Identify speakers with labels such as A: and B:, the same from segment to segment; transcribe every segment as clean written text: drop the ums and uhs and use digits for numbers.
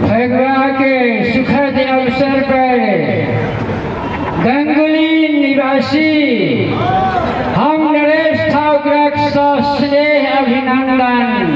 A: फगुआ के सुखद अवसर पर गंगुली निवासी हम नरेश ठाकुर का स्नेह अभिनंदन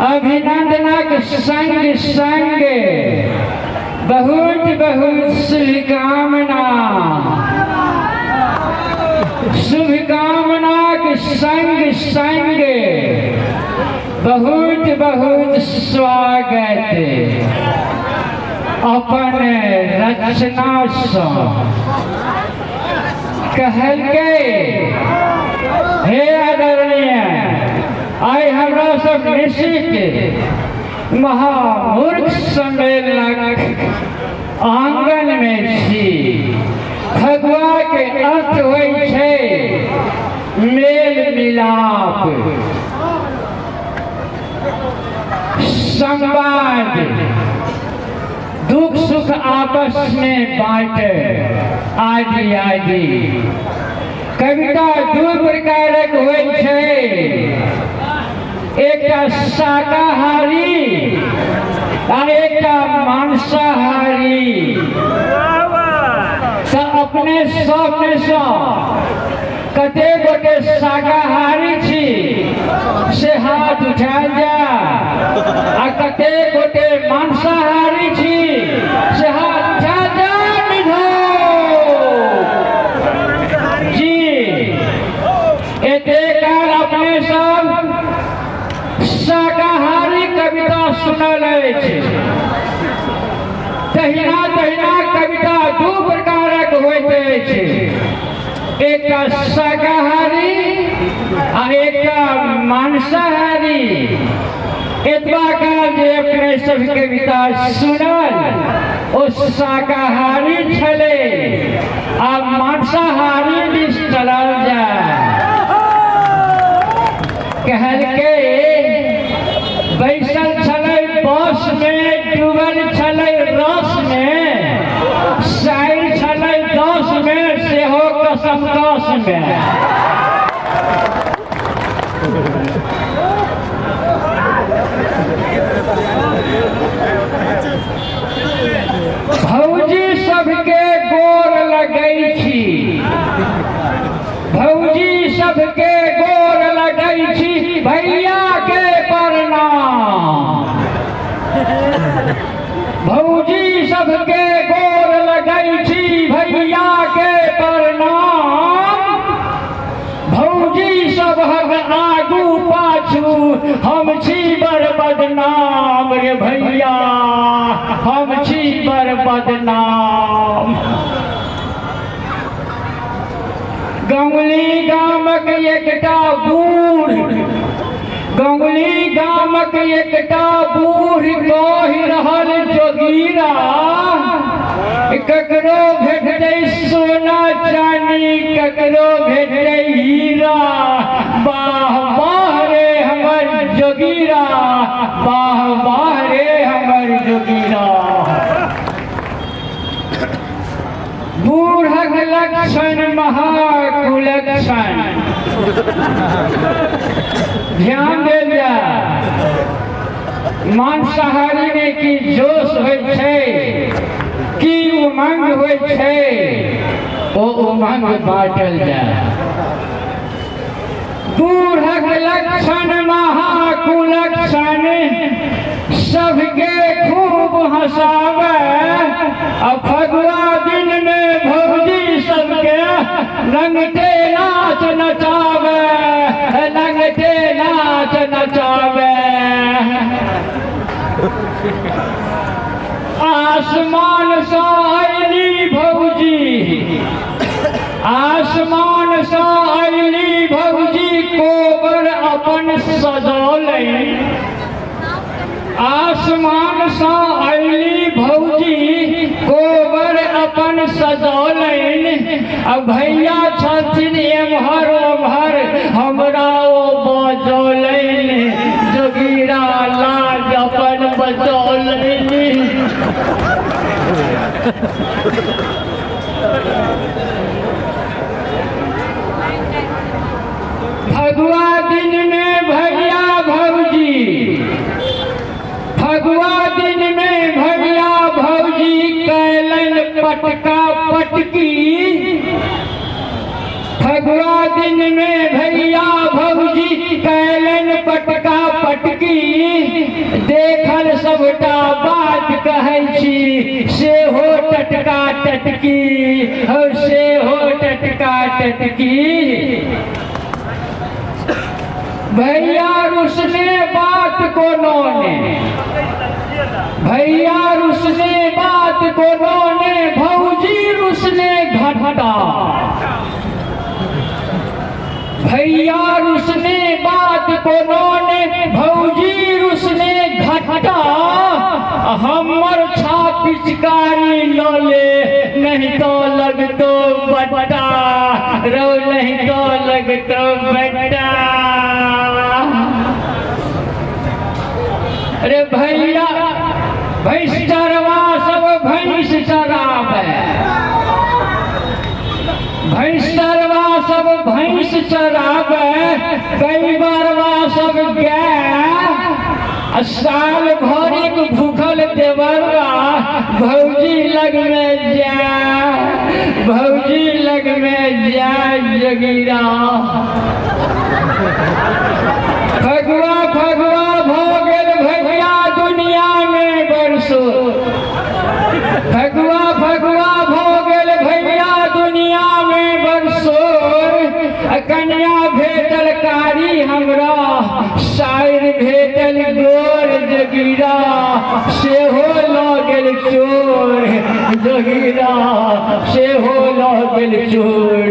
A: अभिनंदनक संग संग बहुत बहुत शुभकामना शुभकामनाक संग संग बहुत बहुत स्वागत अपन रचना से कहलके हे आदरणीय आइ हमरा सब निश्चित महामूर्ख सम्मेलनक आंगन में छी। फगुआ के अर्थ होइ छै मेल मिलाप, संवाद, दुख सुख आपस में बांटे आदि आदि। कविता दू प्रकारक होइ छै, एकटा शाकाहारी और एकटा मांसाहारी। तो अपने सब में से कते गोटे शाकाहारी छी से हाथ उठा जा, आ कते गोटे मांसाहारी छी से हाथ उठा जा। निधो जी एते काल अपने सब शाकाहारी कविता सुनल अछि। तहिना तहिना कविता दू प्रकारक होइत अछि, एकटा शाकाहारी आ एकटा मांसाहारी। एतबा काल जे अपने सब कविता सुनल ओ शाकाहारी छले आ मांसाहारी दिस चलल जाय। कहलके बैसल छलै बस में, डूबल छलै रस में, साइर छलै 10 में, सेहो कसम 10 में। भौजी सबके गोर लगै छी, भौजी सबके गोर लगै छी, भैया के प्रणाम। भौजी सबके गोर लगै छी, भैया के प्रणाम। भौजी सबहक आगू पाछू हम छी बड़ बदनाम रे भैया, हम छी बड़ बदनाम। गंगुली गामक एकटा बूढ़, गंगुली गामक एकटा बूढ़ कहि रहल जोगीरा, ककरो भेटै सोना चानी, ककरो भेटै हीरा। वाह वाह रे हमर जोगीरा, वाह वाह रे हमर जोगीरा। बूढ़क लक्षण महाकुलक्षण, ध्यान देल जाय। मांसाहारी में की जोश होइ छै, की उमंग होइ छै, ओ उमंग बाँटल जाय। बूढ़क लक्षण महाकुलक्षण, सबके खूब हंसावे। अब फगुआ दिन में भौजी सबके रंगते नाच नचावे, रंगते नाच नचावे। आसमान से अयली भौजी, आसमान से अयली भौजी, कोबर अपन सजौलनि। आसमान से अयली भौजी, कोबर अपन सजौलनि। अब भैया छथिन एम्हर ओम्हर, हमरा ओ बजौलनि। जोगीरा लाज अपन बचौलनि। फगुआ दिन में भैया भौजी फगुआ दिन में भैया भौजी कैलन पटका पटकी। फगुआ दिन में भैया भौजी कैलन पटका पटकी। देखल सबटा बात कहै छी, से हो टटका टटकी, हो से हो टटका टटकी। भैया रुसने बात कोनो ने, भैया रुसने बात कोनो ने, भौजी रुसने घटा। भैया रुसने बात कोनो ने, भौजी रुसने घटा। हमर छा पिचकारी ल ले, नहीं तो लगतो बट्टा, रो नहीं तो लगतो बट्टा। अरे भैया भैंस चरवा सब भैंस चरावे, भैंस चरवा सब भैंस चरावे, कई बारवा सब गाय। साल भर एक भूखल देवरा, भौजी लग में जा, भौजी लग में जा जगीरा। फगुआ फगुआ भो गेल भैया दुनिया में बरसो। फगुआ फगुआ भो गेल भैया दुनिया में बरसोर। कन्या भेटल कारी हमरा, शायर भेटल गोर जगीरा। सेहो ल गेल चोर जगीरा, सेहो ल गेल चोर।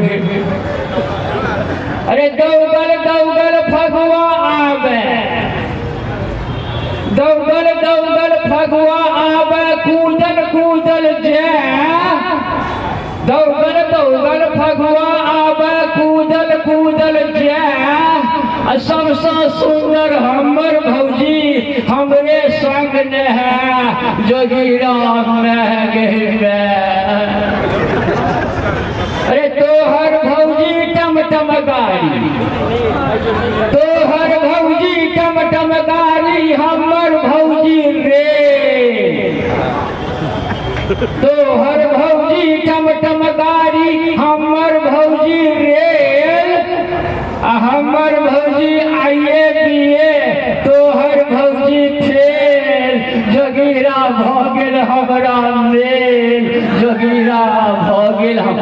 A: अरे दौगल दौगल फगुआ आवे, दौगल दौगल फगुआ आवे, कूदल कूदल जाए। दौगल दौगल फगुआ आवे, कूदल कूदल जाए। सबसे सुंदर हमर भौजी हमरे संग ने है, जोगीरा में गए। अरे तोहर भौजी टमटम गाड़ी, तोहर भौजी टमटम गाड़ी, हमर भौजी रे। तोहर भौजी टमटम गाड़ी, हमर भौजी रेल। हमर भौजी आइए पिए, तोहर भौजी फेल। जोगीरा भ गेल हमरा मेल, जोगीरा भ गेल हम।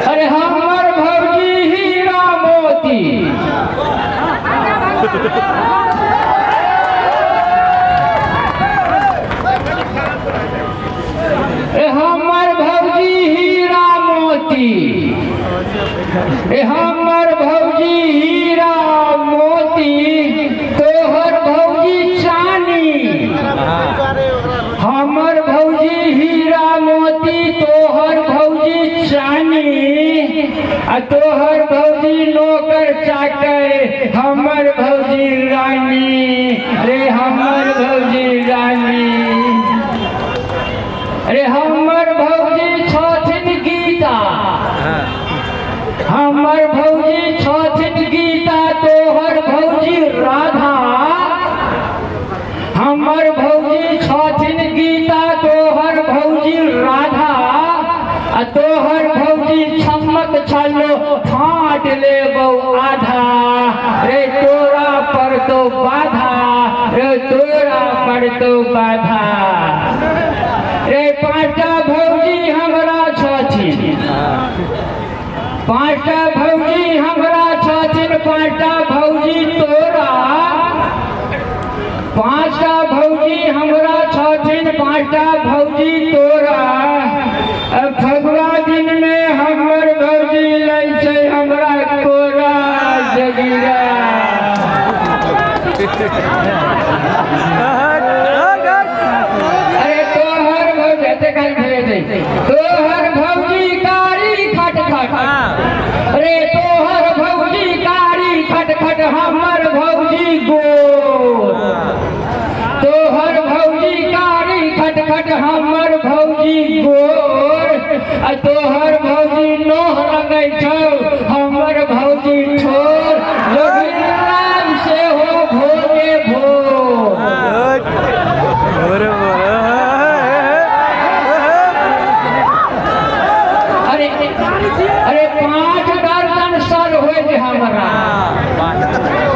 A: अरे हमर भौजी हीरा मोती, हमर भौजी हीरा मोती, हमर भौजी हीरा मोती। तोहर भौजी चानी, हमर भौजी हीरा मोती, तोहर भौजी चानी। तोहर भौजी नौकर चाकर, हमर भौजी रानी रे, हमर भौजी रानी। अरे हमर भौजी छथिन गीता, हमर भौजी छथिन गीता, तोहर भौजी राधा। हमर भौजी छथिन गीता, तोहर भौजी राधा। तोहर भौजी छमक छलो, फाट लेबो आधा। रे तोरा पर तो बाधा, रे तोरा पर तो बाधा। रे पाँचटा भौजी हमरा छथिन, पाँचटा भौजी हमरा छथिन, पाँचटा भौजी तोरा। पाँचटा भौजी हमरा छथिन, पाँचटा भौजी तोरा। फगुआ दिन में हमर भौजी लै छै हमरा कोरा जगीरा। अरे तोहर भौजी, तोहर भौजी कारी खट खट। अरे तोहर भौजी कारी खट खट, हमर भौजी गोर। तोहर भौजी कारी खट खट, हमर भौजी गोर। तोहर भौजी नोह लगै छौ, हमर अरे 5 दर्जन सर हो जे हमरा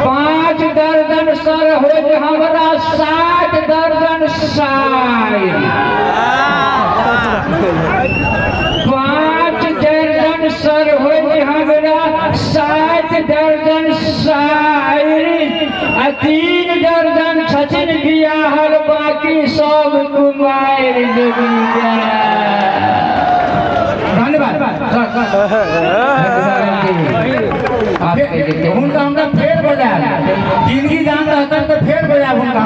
A: 5 दर्जन सर हो जे हमरा 60 दर्जन साई 5 दर्जन सर हो जे हमरा 60 दर्जन साई 3 दर्जन छथिन बियाहल बाकी सब कुमार धन्यवाद हुनका हमरा फेर बजाय जिंदगी जान रहता तो फेर बजाय हुनका